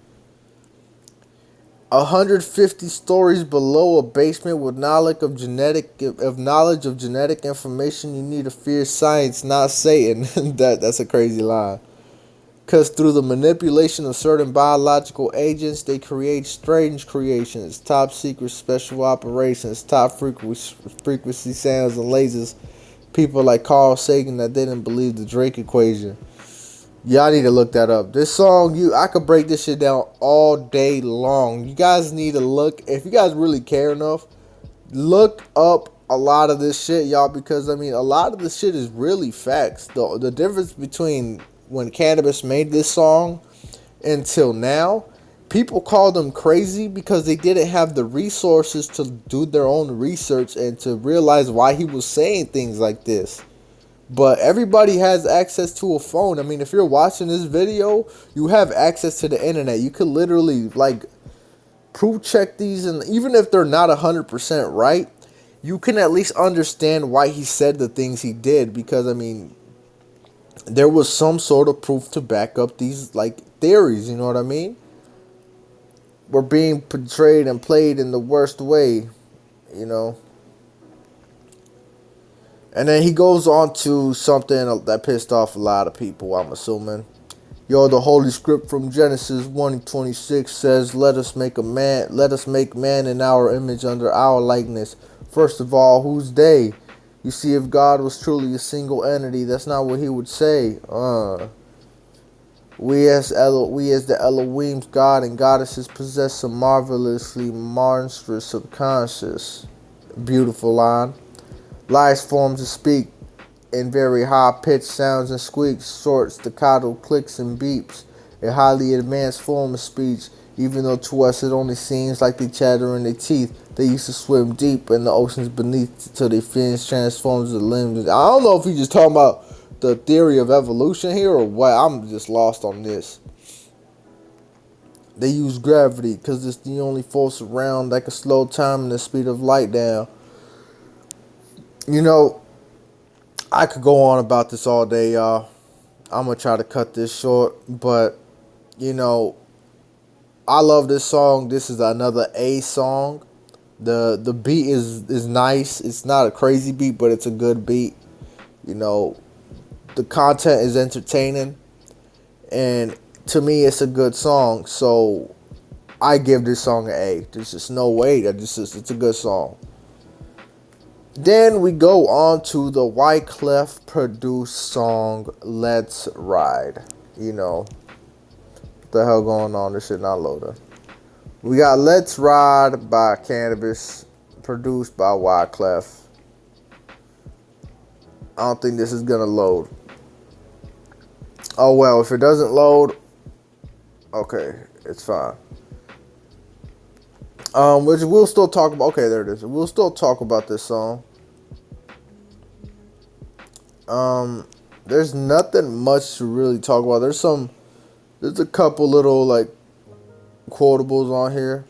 150 stories below a basement with knowledge of genetic information, you need to fear science, not Satan. That's a crazy line. Because through the manipulation of certain biological agents, they create strange creations, top secret special operations, top frequency sounds and lasers. People like Carl Sagan that didn't believe the Drake equation. Y'all need to look that up. This song, I could break this shit down all day long. You guys need to look, if you guys really care enough, look up a lot of this shit, y'all, because, a lot of this shit is really facts. The difference between when Cannabis made this song until now, people call them crazy because they didn't have the resources to do their own research and to realize why he was saying things like this. But everybody has access to a phone. If you're watching this video, you have access to the internet. You could literally, proof check these. And even if they're not 100% right, you can at least understand why he said the things he did. Because, there was some sort of proof to back up these, theories. You know what I mean? were being portrayed and played in the worst way, you know. And then he goes on to something that pissed off a lot of people, I'm assuming. Yo, the Holy Script from Genesis 1:26 says, let us make man in our image under our likeness. First of all, who's they? You see, if God was truly a single entity, that's not what he would say. We as the Elohim's God and goddesses possess a marvelously monstrous subconscious. Beautiful line. Lies forms of speak in very high-pitched sounds and squeaks, short staccato clicks and beeps. A highly advanced form of speech, even though to us it only seems like they chatter in their teeth. They used to swim deep in the oceans beneath till their fins transformed to limbs. I don't know if he's just talking about the theory of evolution here or what. I'm just lost on this. They use gravity because it's the only force around that can slow time and the speed of light down. You know, I could go on about this all day, y'all. I'm going to try to cut this short, but, you know, I love this song. This is another A song. The beat is nice. It's not a crazy beat, but it's a good beat. You know, the content is entertaining, and to me, it's a good song. So I give this song an A. There's just no way that it's a good song. Then we go on to the Wyclef produced song "Let's Ride." You know, what the hell going on? This shit not loading. We got "Let's Ride" by Canibus, produced by Wyclef. I don't think this is gonna load. Oh well, if it doesn't load, okay, it's fine. Which we'll still talk about. Okay, there it is. We'll still talk about this song. There's nothing much to really talk about. There's a couple little like quotables on here.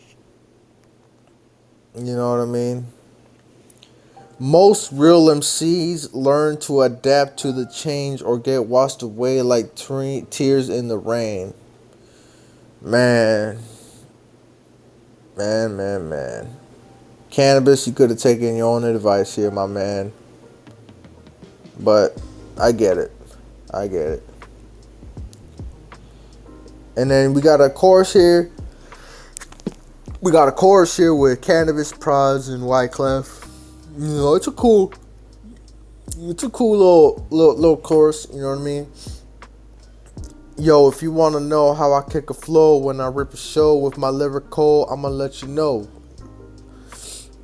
You know what I mean? Most real MCs learn to adapt to the change or get washed away like tears in the rain. Man. Canibus, you could have taken your own advice here, my man. But I get it. And then we got a chorus here. With Canibus, Prods, and Wyclef. You know, it's a cool little chorus. You know what I mean? Yo, if you want to know how I kick a flow when I rip a show with my lyrical, I'ma let you know.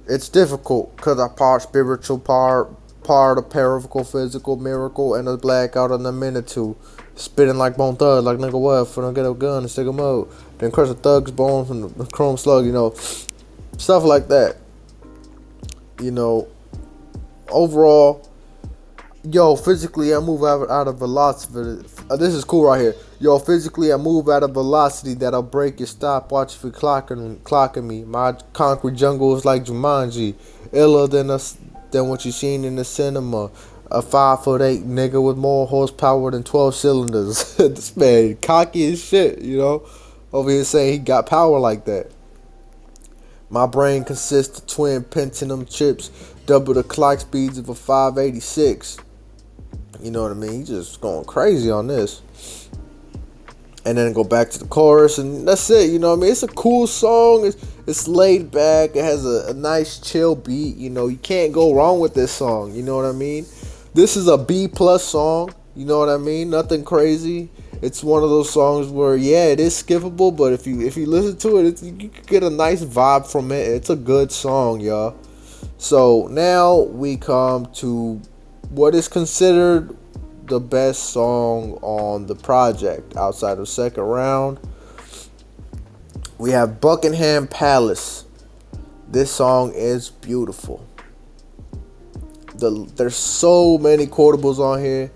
It's difficult because I part spiritual, part a paraphysical, physical miracle, and a blackout in a minute two. Spitting like Bone Thug, like nigga what? For don't get a gun and stick 'em out. Then crush a thug's bones from the chrome slug, you know. Stuff like that. You know, overall, yo, physically I move out of velocity. This is cool right here. Yo, physically I move out of velocity that'll break your stopwatch if you're clocking me. My concrete jungle is like Jumanji, iller than what you seen in the cinema. A 5'8" nigga with more horsepower than 12 cylinders. This man cocky as shit, you know. Over here saying he got power like that. My brain consists of twin Pentium chips, double the clock speeds of a 586. You know what I mean? He's just going crazy on this. And then go back to the chorus, and that's it. You know what I mean? It's a cool song. It's laid back. It has a nice chill beat. You know, you can't go wrong with this song. You know what I mean? This is a B+ song. You know what I mean? Nothing crazy. It's one of those songs where, yeah, it is skippable, but if you listen to it, you can get a nice vibe from it. It's a good song, y'all. So now we come to what is considered the best song on the project outside of Second Round. We have Buckingham Palace. This song is beautiful. There's so many quotables on here.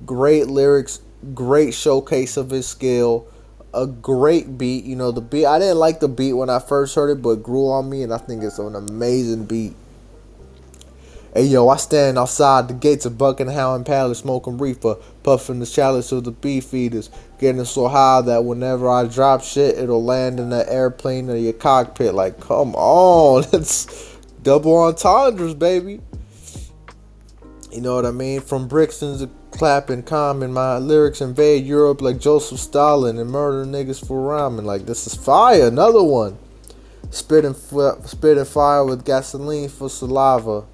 Great lyrics, great showcase of his skill, a great beat. You know, the beat, I didn't like the beat when I first heard it, but it grew on me, and I think it's an amazing beat. Hey yo, I stand outside the gates of Buckingham Palace smoking reefer, puffing the chalice of the beef eaters, getting so high that whenever I drop shit, it'll land in the airplane or your cockpit. Like, come on, that's double entendres, baby. You know what I mean? From Brixton's to clapping common, my lyrics invade Europe like Joseph Stalin and murder niggas for rhyming. Like, this is fire. Another one. Spitting fire with gasoline for saliva.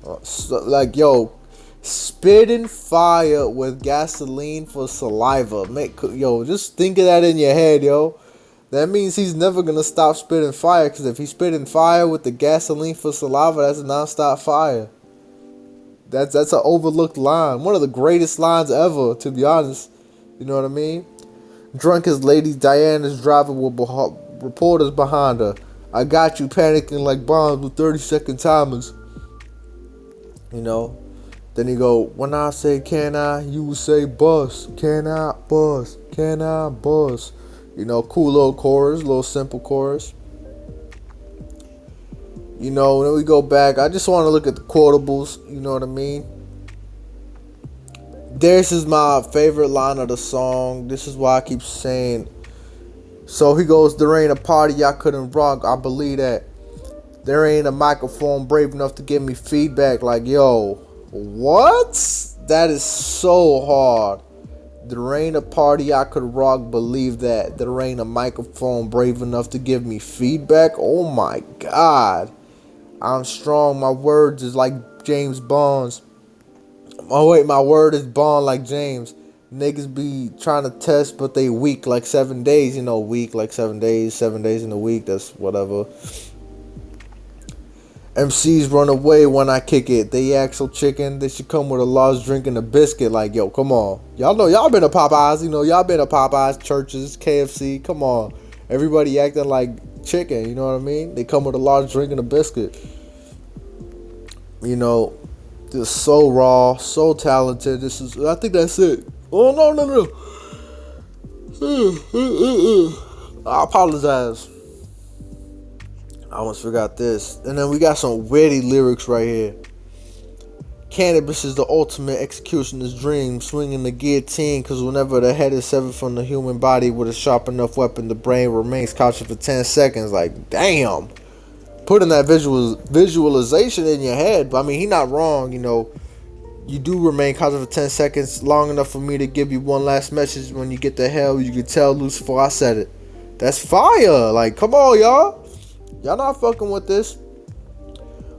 Like, yo, spitting fire with gasoline for saliva. Yo, just think of that in your head, yo. That means he's never gonna stop spitting fire. Cause if he's spitting fire with the gasoline for saliva, that's a non-stop fire. That's an overlooked line. One of the greatest lines ever, to be honest. You know what I mean? Drunk as Lady Diana's driving with reporters behind her. I got you panicking like bombs with 30-second timers. You know? Then he go, when I say can I, you will say bust. Can I bust? Can I bust? You know, cool little chorus, little simple chorus. You know, then we go back. I just want to look at the quotables. You know what I mean? This is my favorite line of the song. This is why I keep saying. So he goes, there ain't a party I couldn't rock. I believe that. There ain't a microphone brave enough to give me feedback. Like, yo, what? That is so hard. There ain't a party I could rock. Believe that. There ain't a microphone brave enough to give me feedback. Oh my God. I'm strong. My words is like James Bond's. Oh wait, my word is Bond like James. Niggas be trying to test, but they weak like 7 days. You know, weak like 7 days. 7 days in a week. That's whatever. MCs run away when I kick it. They act so chicken. They should come with a large drink and a biscuit. Like, yo, come on. Y'all know y'all been to Popeyes. You know, y'all been to Popeyes, churches, KFC. Come on. Everybody acting like chicken. You know what I mean? They come with a large drink and a biscuit. You know, just so raw, so talented. I think that's it. Oh, no. I apologize. I almost forgot this. And then we got some witty lyrics right here. Cannabis is the ultimate executioner's dream. Swinging the guillotine, because whenever the head is severed from the human body with a sharp enough weapon, the brain remains conscious for 10 seconds. Like, damn. Putting that visualization in your head. But I mean, he not wrong, you know. You do remain conscious for 10 seconds, long enough for me to give you one last message. When you get to hell, you can tell Lucifer I said it. That's fire. Like, come on, y'all. Y'all not fucking with this.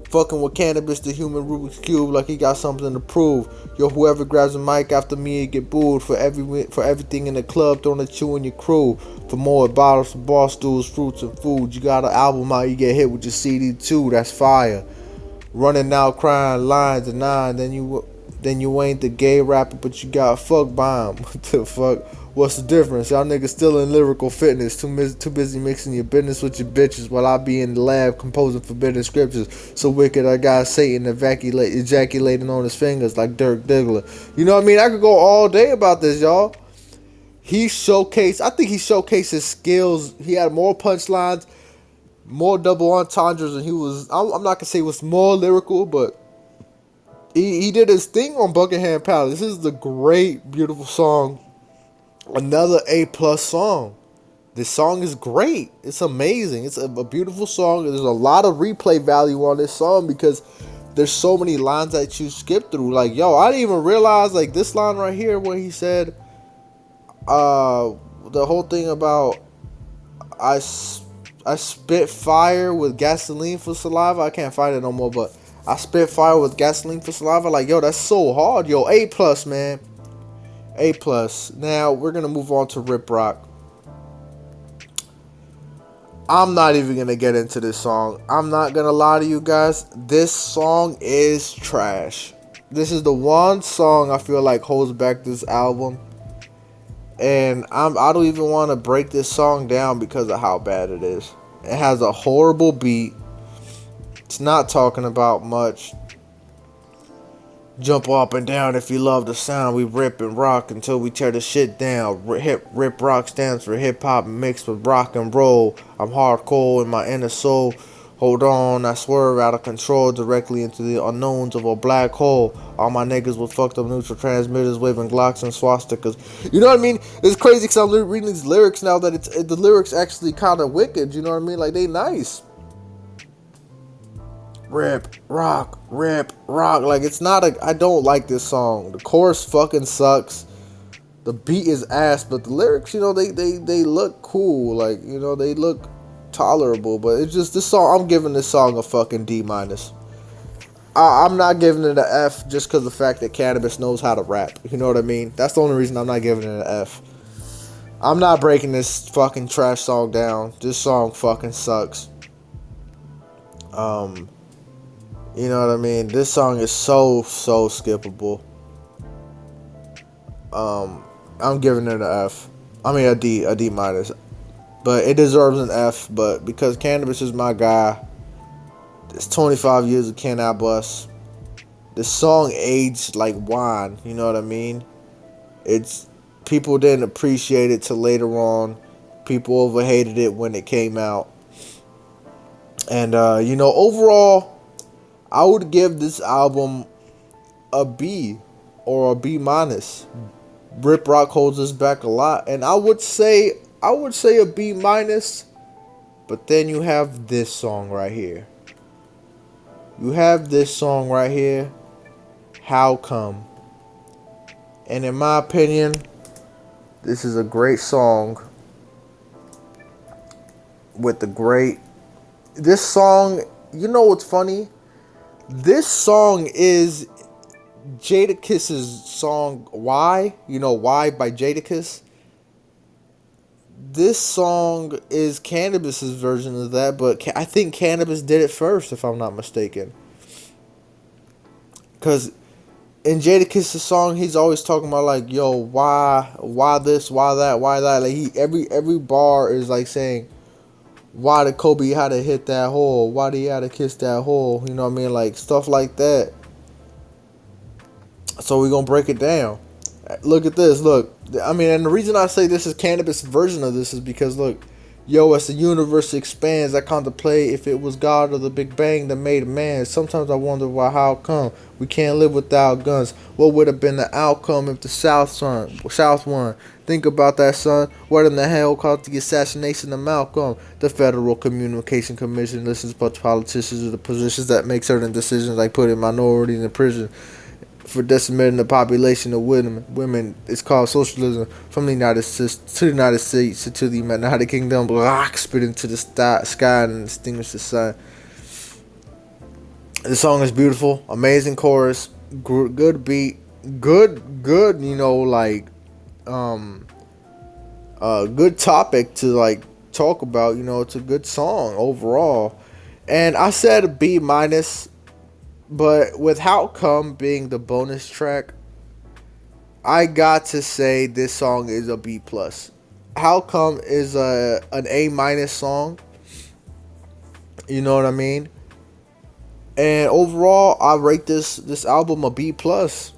Fucking with cannabis, the human Rubik's Cube, like he got something to prove. Yo, whoever grabs a mic after me, get booed. For everything in the club, throwing at you and your crew. For more bottles, for bar stools, fruits, and food. You got an album out, you get hit with your CD too. That's fire. Running out, crying lines of 9. Then you ain't the gay rapper, but you got fucked by him. What the fuck? What's the difference? Y'all niggas still in lyrical fitness. Too busy mixing your business with your bitches while I be in the lab composing forbidden scriptures. So wicked I got Satan ejaculating on his fingers like Dirk Diggler. You know what I mean? I could go all day about this, y'all. I think he showcased his skills. He had more punchlines, more double entendres, and I'm not gonna say he was more lyrical, but he did his thing on Buckingham Palace. This is a great, beautiful song. Another A+ song. This song is great. It's amazing. It's a beautiful song. There's a lot of replay value on this song because there's so many lines that you skip through. Like, yo, I didn't even realize, like, this line right here where he said, the whole thing about I spit fire with gasoline for saliva. I can't find it no more, but I spit fire with gasoline for saliva. Like, yo, that's so hard. Yo, A+, man. A+. Now, we're going to move on to Rip Rock. I'm not even going to get into this song. I'm not going to lie to you guys. This song is trash. This is the one song I feel like holds back this album. And I don't even want to break this song down because of how bad it is. It has a horrible beat. It's not talking about much. Jump up and down if you love the sound. We rip and rock until we tear the shit down. Rip Rock stands for hip hop mixed with rock and roll. I'm hardcore in my inner soul. Hold on, I swerve out of control directly into the unknowns of a black hole. All my niggas with fucked up neutral transmitters waving Glocks and swastikas. You know what I mean? It's crazy because I'm reading these lyrics now that the lyrics actually kind of wicked. You know what I mean? Like, they nice. Rip, rock, rip, rock. Like, it's not I don't like this song. The chorus fucking sucks. The beat is ass, but the lyrics, you know, they look cool. Like, you know, they look tolerable. But it's just this song. I'm giving this song a fucking D minus. I'm not giving it an F just because of the fact that Canibus knows how to rap. You know what I mean? That's the only reason I'm not giving it an F. I'm not breaking this fucking trash song down. This song fucking sucks. You know what I mean? This song is so skippable. I'm giving it an F. I mean a D minus. But it deserves an F. But because Canibus is my guy, it's 25 years of Can I Bust. This song aged like wine. You know what I mean? It's people didn't appreciate it till later on. People overhated it when it came out. And you know, overall, I would give this album a B or a B minus. Rip Rock holds us back a lot, and I would say a B minus. But then you have this song right here. You have this song right here, How Come? And in my opinion, this is a great song with the great. This song, you know what's funny? This song is Jadakiss's song Why? You know Why by Jadakiss? This song is Canibus's version of that, but I think Canibus did it first, if I'm not mistaken. Because in Jadakiss's song, he's always talking about like, yo, why this, why that, why that. Like every bar is like saying, why did Kobe had to hit that hole? Why did he had to kiss that hole? You know what I mean? Like stuff like that. So we're gonna break it down. Look at this. Look, I mean, and the reason I say this is Canibus' version of this is because look, yo, as the universe expands, I contemplate if it was God or the Big Bang that made man. Sometimes I wonder why, how come we can't live without guns? What would have been the outcome if the South won? Think about that, son. What in the hell caused the assassination of Malcolm? The Federal Communication Commission listens but to politicians of the positions that make certain decisions, like putting minorities in prison for decimating the population of women. It's called socialism. From the United States to the United States to the United Kingdom. Rock spit into the sky and extinguish the sun. The song is beautiful, amazing chorus, good beat, good. You know, like good topic to like talk about. You know, it's a good song overall, and I said a B minus. But with How Come being the bonus track, I got to say this song is a B plus. How Come is an A minus song. You know what I mean? And overall, I rate this album a B plus.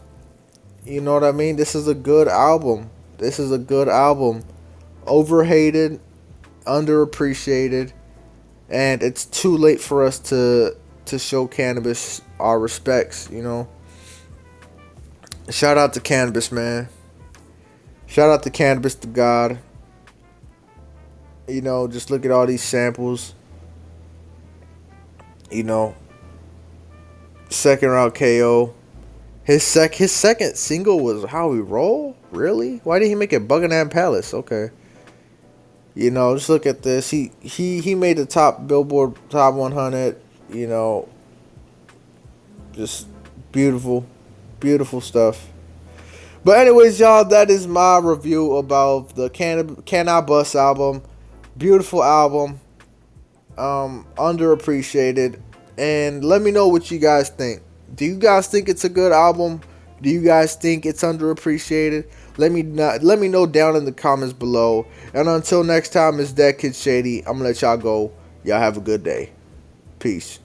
You know what I mean? This is a good album. This is a good album. Overhated, underappreciated, and it's too late for us to show Canibus our respects, you know. Shout out to Canibus, man. Shout out to Canibus to God. You know, just look at all these samples. You know, second round KO. His second single was How We Roll? Really? Why did he make it Buckingham Palace? Okay. You know, just look at this. He made the top Billboard Top 100. You know, just beautiful stuff. But anyways, y'all, that is my review about the Can I Bust album. Beautiful album. Underappreciated. And let me know what you guys think. Do you guys think it's a good album? Do you guys think it's underappreciated? Let me know down in the comments below. And until next time, it's that Kid Shady. I'm gonna let y'all go. Y'all have a good day. Peace.